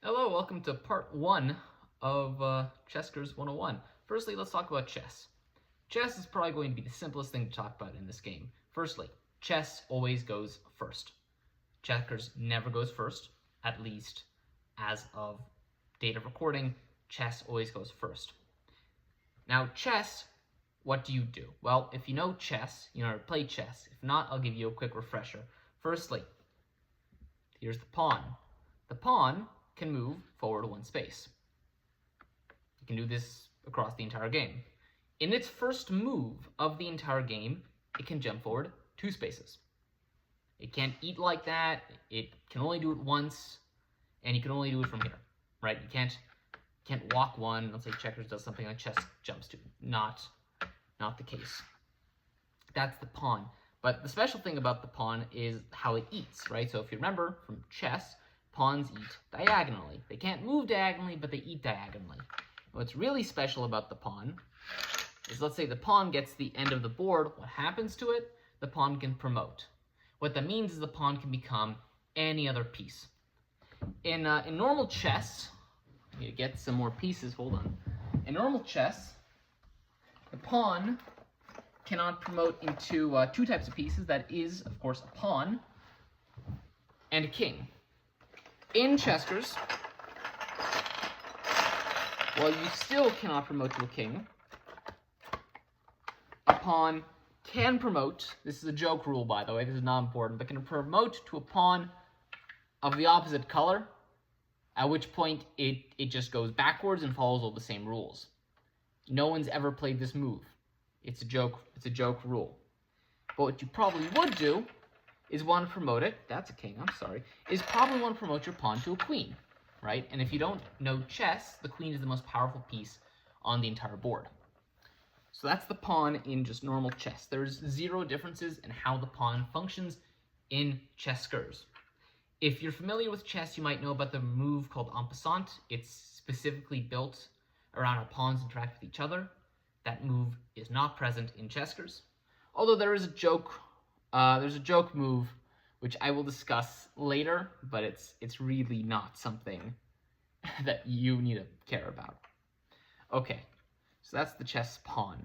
Hello, welcome to part 1 of Chessckers 101. Firstly, let's talk about chess. Chess is probably going to be the simplest thing to talk about in this game. Firstly, chess always goes first. Checkers never goes first, at least as of date of recording, chess always goes first. Now, chess, what do you do? Well, if you know chess, you know how to play chess. If not, I'll give you a quick refresher. Firstly, here's the pawn. The pawn can move forward one space. You can do this across the entire game. In its first move of the entire game, it can jump forward 2 spaces. It can't eat like that. It can only do it once, and you can only do it from here, right? You can't walk one. Let's say checkers does something like chess jumps to. Not the case. That's the pawn. But the special thing about the pawn is how it eats, right? So if you remember from chess, pawns eat diagonally. They can't move diagonally, but they eat diagonally. What's really special about the pawn is, let's say the pawn gets the end of the board. What happens to it? The pawn can promote. What that means is the pawn can become any other piece. In normal chess, I need to get some more pieces, hold on. In normal chess, the pawn cannot promote into 2 types of pieces. That is, of course, a pawn and a king. In Chessckers, while you still cannot promote to a king, a pawn can promote. This is a joke rule, by the way. This is not important, but can promote to a pawn of the opposite color, at which point it just goes backwards and follows all the same rules. No one's ever played this move. It's a joke rule. But what you probably would do is want to promote it, that's a king, I'm sorry, is probably want to promote your pawn to a queen, right? And if you don't know chess, the queen is the most powerful piece on the entire board. So that's the pawn in just normal chess. There's 0 differences in how the pawn functions in Chessckers. If you're familiar with chess, you might know about the move called en passant. It's specifically built around how pawns interact with each other. That move is not present in Chessckers. Although there is a joke, there's a joke move which I will discuss later, but it's really not something that you need to care about. Okay, so that's the chess pawn.